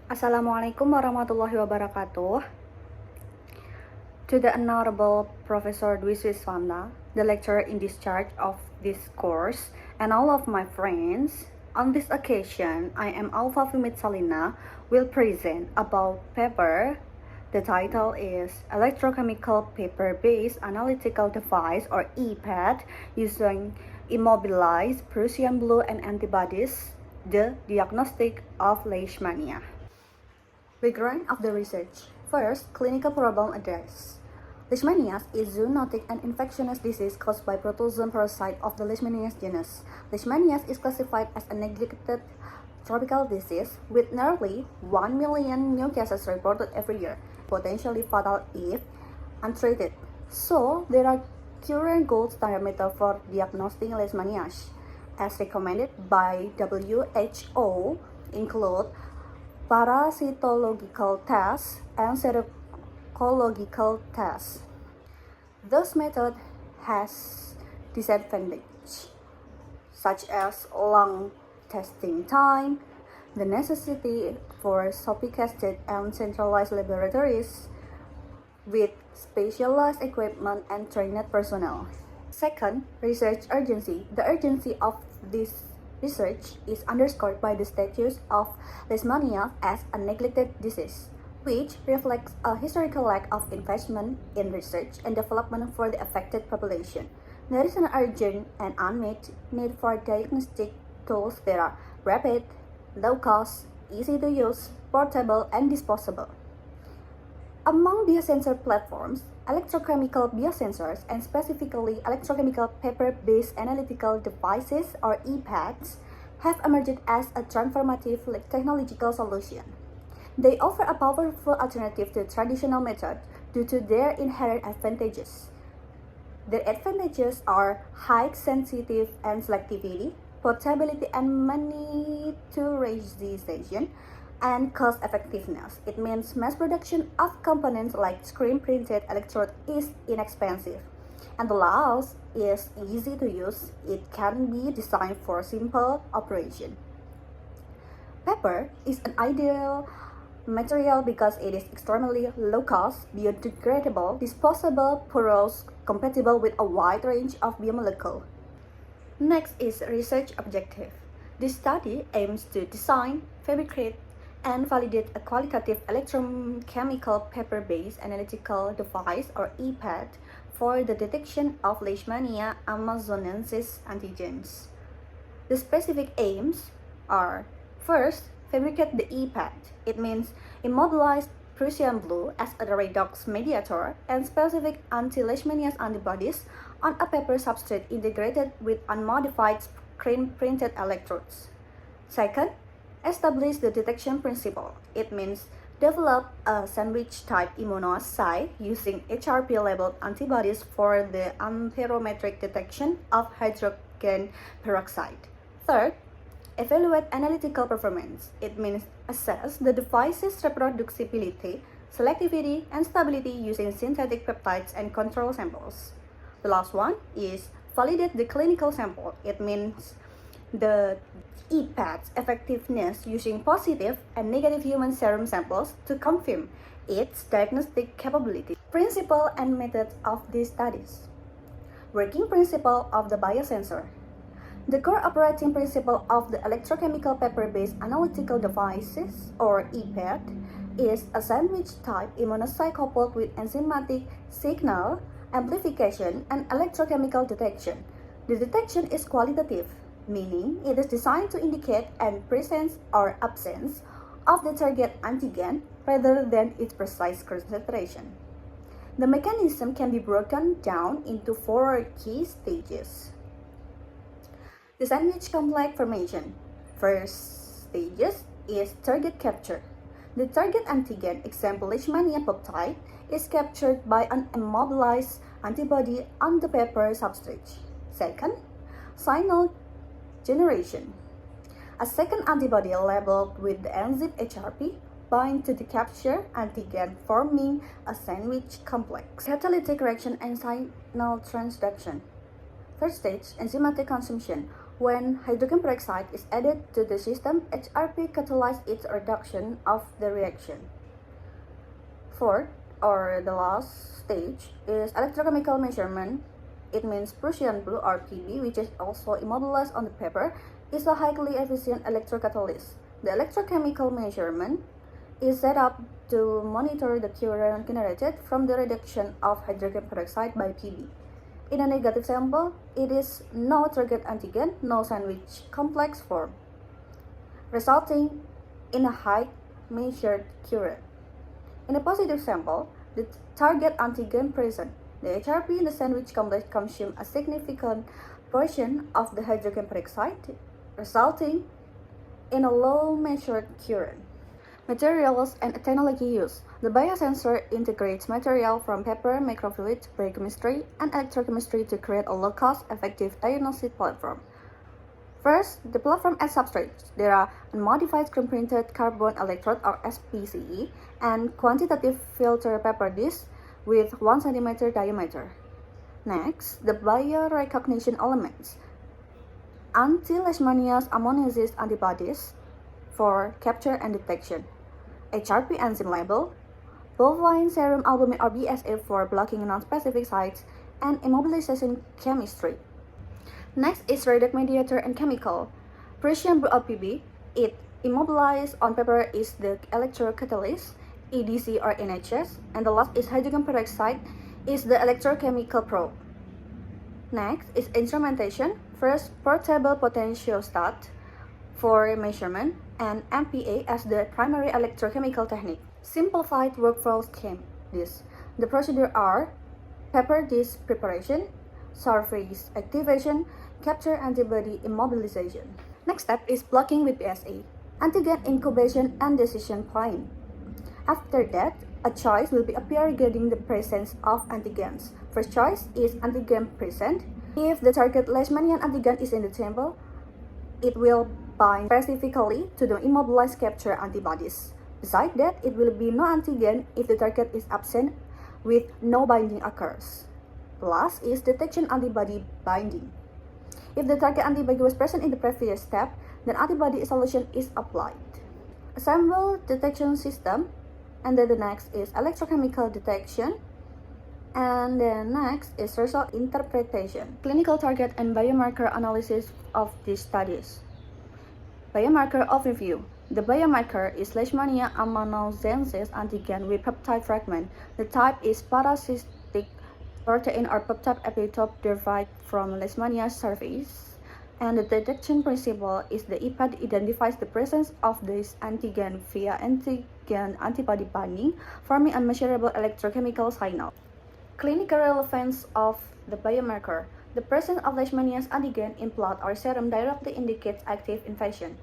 Assalamualaikum warahmatullahi wabarakatuh. To the Honorable Professor Dwi Swiswanda, the lecturer in discharge of this course, and all of my friends, on this occasion, I am Aufa Vib Mitsalina, will present about paper. The title is Electrochemical Paper-Based Analytical Device or EPAD using Immobilized, Prussian blue and antibodies, the diagnostic of Leishmania. Background of the research. First, clinical problem address. Leishmania is zoonotic and infectious disease caused by protozoan parasite of the Leishmania genus. Leishmania is classified as a neglected tropical disease with nearly 1 million new cases reported every year, potentially fatal if untreated. So, there are current gold standard method for diagnosing Leishmania, as recommended by WHO, include parasitological tests and serological tests. This method has disadvantages such as long testing time, the necessity for sophisticated and centralized laboratories with specialized equipment and trained personnel. Second, research urgency. The urgency of this research is underscored by the status of Leishmania as a neglected disease, which reflects a historical lack of investment in research and development for the affected population. There is an urgent and unmet need for diagnostic tools that are rapid, low cost, easy to use, portable, and disposable. Among biosensor platforms, electrochemical biosensors and specifically electrochemical paper-based analytical devices or EPADs have emerged as a transformative technological solution. They offer a powerful alternative to traditional methods due to their inherent advantages. Their advantages are high sensitivity and selectivity, portability and miniaturization, and cost effectiveness. It means mass production of components like screen-printed electrode is inexpensive, and the layout is easy to use. It can be designed for simple operation. Paper is an ideal material because it is extremely low cost, biodegradable, disposable, porous, compatible with a wide range of biomolecules. Next is research objective. This study aims to design, fabricate, and validate a qualitative electrochemical paper-based analytical device or EPAD for the detection of Leishmania amazonensis antigens. The specific aims are: first, fabricate the EPAD. It means immobilized Prussian blue as a redox mediator and specific anti-Leishmania antibodies on a paper substrate integrated with unmodified screen-printed electrodes. Second, establish the detection principle. It means develop a sandwich-type immunoassay using HRP-labeled antibodies for the amperometric detection of hydrogen peroxide. Third, evaluate analytical performance. It means assess the device's reproducibility, selectivity, and stability using synthetic peptides and control samples. The last one is validate the clinical sample. It means the EPAD's effectiveness using positive and negative human serum samples to confirm its diagnostic capability. Principle and methods of these studies. Working principle of the biosensor. The core operating principle of the electrochemical paper-based analytical devices, or EPAD, is a sandwich-type immunoassay coupled with enzymatic signal amplification and electrochemical detection. The detection is qualitative, meaning it is designed to indicate the presence or absence of the target antigen rather than its precise concentration. The mechanism can be broken down into 4 key stages. The sandwich complex formation. First stages is target capture. The target antigen, example Leishmania peptide, is captured by an immobilized antibody on the paper substrate. Second, signal generation. A second antibody labeled with the enzyme HRP binds to the capture antigen, forming a sandwich complex. Catalytic reaction and signal transduction. Third stage, enzymatic consumption. When hydrogen peroxide is added to the system, HRP catalyzes its reduction of the reaction. Fourth, or the last stage, is electrochemical measurement. It means Prussian blue or PB, which is also immobilized on the paper, is a highly efficient electrocatalyst. The electrochemical measurement is set up to monitor the current generated from the reduction of hydrogen peroxide by PB. In a negative sample, it is no target antigen, no sandwich complex form, resulting in a high measured current. In a positive sample, the target antigen present. The HRP in the sandwich complex consumes a significant portion of the hydrogen peroxide, resulting in a low measured current. Materials and technology used. The biosensor integrates material from paper, microfluidics, biochemistry, and electrochemistry to create a low-cost, effective diagnostic platform. First, the platform adds substrates. There are unmodified screen-printed carbon electrode or SPCE and quantitative filter paper disc with 1 cm diameter. Next, the biorecognition elements. Anti-Leishmania ammonized antibodies for capture and detection. HRP enzyme label, bovine serum albumin or BSA for blocking non-specific sites, and immobilization chemistry. Next is redox mediator and chemical. Prussian blue PB, it immobilized on paper is the electrocatalyst, EDC or NHS, and the last is hydrogen peroxide is the electrochemical probe. Next is instrumentation. First, portable potentiostat for measurement, and MPA as the primary electrochemical technique. Simplified workflow scheme. The procedure are paper disc preparation, surface activation, capture antibody immobilization. Next step is blocking with BSA, antigen incubation and decision point. After that, a choice will be appear regarding the presence of antigens. First choice is antigen present. If the target Leishmania antigen is in the sample, it will bind specifically to the immobilized capture antibodies. Besides that, it will be no antigen if the target is absent with no binding occurs. Last is detection antibody binding. If the target antibody was present in the previous step, then antibody isolation is applied. Assemble detection system, and then the next is electrochemical detection, and then next is result interpretation. Clinical target and biomarker analysis of these studies. Biomarker overview. The biomarker is Leishmania ammonized antigen with peptide fragment. The type is parasitic protein or peptide epitope derived from Leishmania surface. And the detection principle is the EPAD identifies the presence of this antigen via antigen antibody binding, forming a measurable electrochemical signal. Clinical relevance of the biomarker. The presence of Leishmania's antigen in blood or serum directly indicates active infection.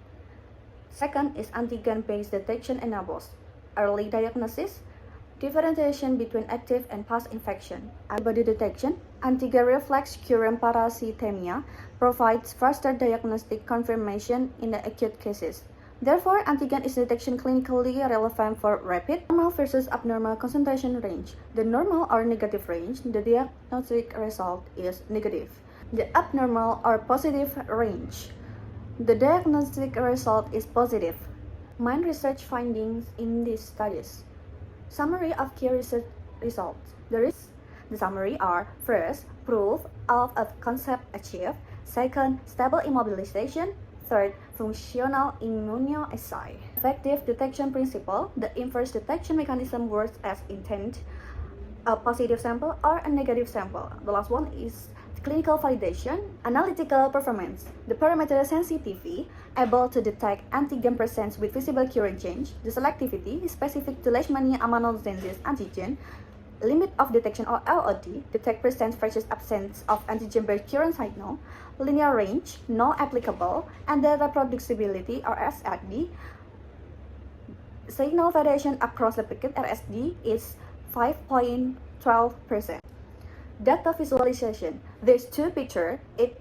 Second is antigen-based detection enables early diagnosis, differentiation between active and past infection. Antibody detection, antigen reflex current parasitemia provides faster diagnostic confirmation in the acute cases. Therefore, antigen is detection clinically relevant for rapid normal versus abnormal concentration range. The normal or negative range, the diagnostic result is negative. The abnormal or positive range, the diagnostic result is positive. Main research findings in these studies. Summary of key research results. The summary are: first, proof of a concept achieved; second, stable immobilization; third, functional immunoassay. Effective detection principle. The inverse detection mechanism works as intended, a positive sample or a negative sample. The last one is clinical validation. Analytical performance. The parameter sensitivity, able to detect antigen presence with visible current change. The selectivity, specific to Leishmania ammonized antigen. Limit of detection or LOD, detect presence versus absence of antigen-based current signal. Linear range, no applicable. And the reproducibility or SRD, signal variation across replicate RSD is 5.12%. Data visualization. There's two pictures. It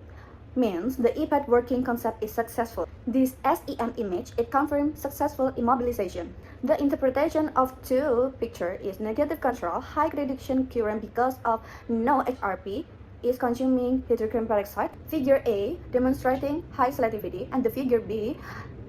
means the EPAD working concept is successful. This SEM image, it confirms successful immobilization. The interpretation of two pictures is negative control, high reduction current because of no HRP, is consuming heterochrome peroxide. Figure A demonstrating high selectivity, and the figure B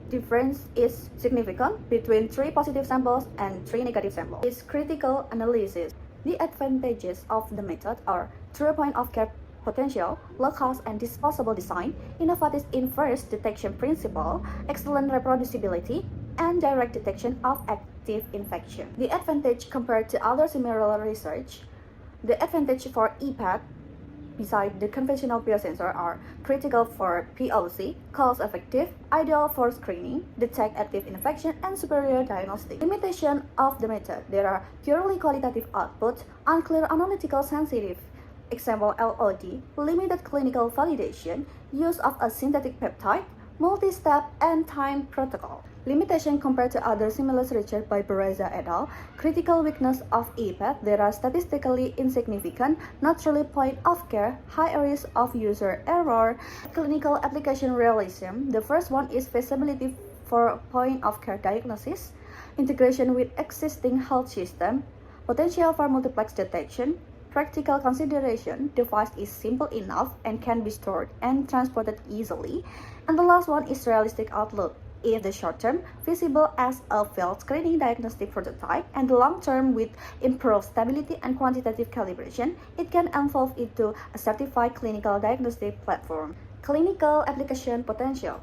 difference is significant between 3 positive samples and 3 negative samples. It's critical analysis. The advantages of the method are true point of care potential, low cost and disposable design, innovative inverse detection principle, excellent reproducibility, and direct detection of active infection. The advantage compared to other similar research, the advantage for EPAT beside the conventional biosensor are critical for POC, cost-effective, ideal for screening, detect active infection, and superior diagnostic. Limitation of the method. There are purely qualitative output, unclear analytical sensitive. Example LOD, limited clinical validation, use of a synthetic peptide, multi-step and time protocol. Limitation compared to other similar research by Baraza et al. Critical weakness of EPAT. There are statistically insignificant, not really point of care, high risk of user error. Clinical application realism. The first one is feasibility for point of care diagnosis, integration with existing health system, potential for multiplex detection. Practical consideration, device is simple enough and can be stored and transported easily. And the last one is realistic outlook. If the short term, feasible as a field screening diagnostic prototype, and the long term with improved stability and quantitative calibration, it can evolve into a certified clinical diagnostic platform. Clinical application potential.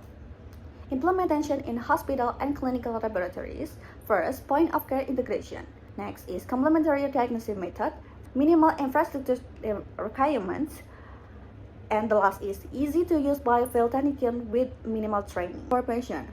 Implementation in hospital and clinical laboratories. First, point of care integration. Next is complementary diagnostic method, minimal infrastructure requirements, and the last is easy to use biofield technician with minimal training. For patient,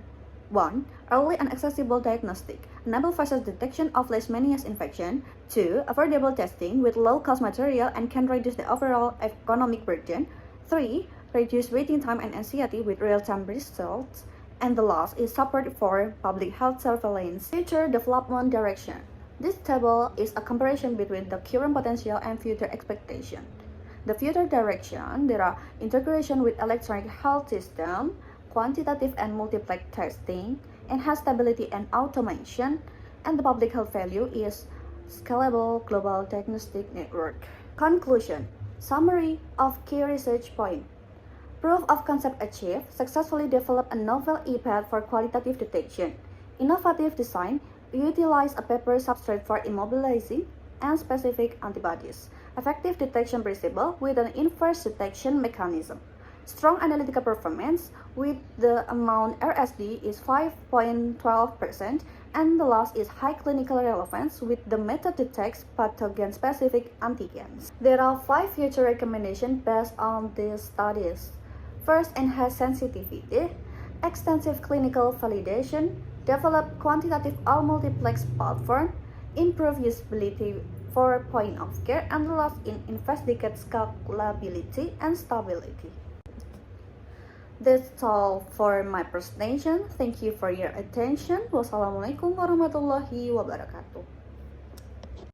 1. Early and accessible diagnostic, enable faster detection of Leishmania infection. 2. Affordable testing with low-cost material and can reduce the overall economic burden. 3. Reduce waiting time and anxiety with real-time results. And the last is support for public health surveillance. Future development direction. This table is a comparison between the current potential and future expectation. The future direction, there are integration with electronic health system, quantitative and multiplex testing, enhanced stability and automation, and the public health value is scalable global diagnostic network. Conclusion. Summary of key research points. Proof of concept achieved, successfully developed a novel EPAT for qualitative detection. Innovative design, utilize a paper substrate for immobilizing and specific antibodies. Effective detection principle with an inverse detection mechanism. Strong analytical performance with the amount RSD is 5.12%, and the last is high clinical relevance with the method detects pathogen-specific antigens. There are 5 future recommendations based on these studies. First, enhance sensitivity, extensive clinical validation, develop quantitative or multiplex platform, improve usability for point of care, and the last in investigate scalability and stability. That's all for my presentation. Thank you for your attention. Wassalamualaikum warahmatullahi wabarakatuh.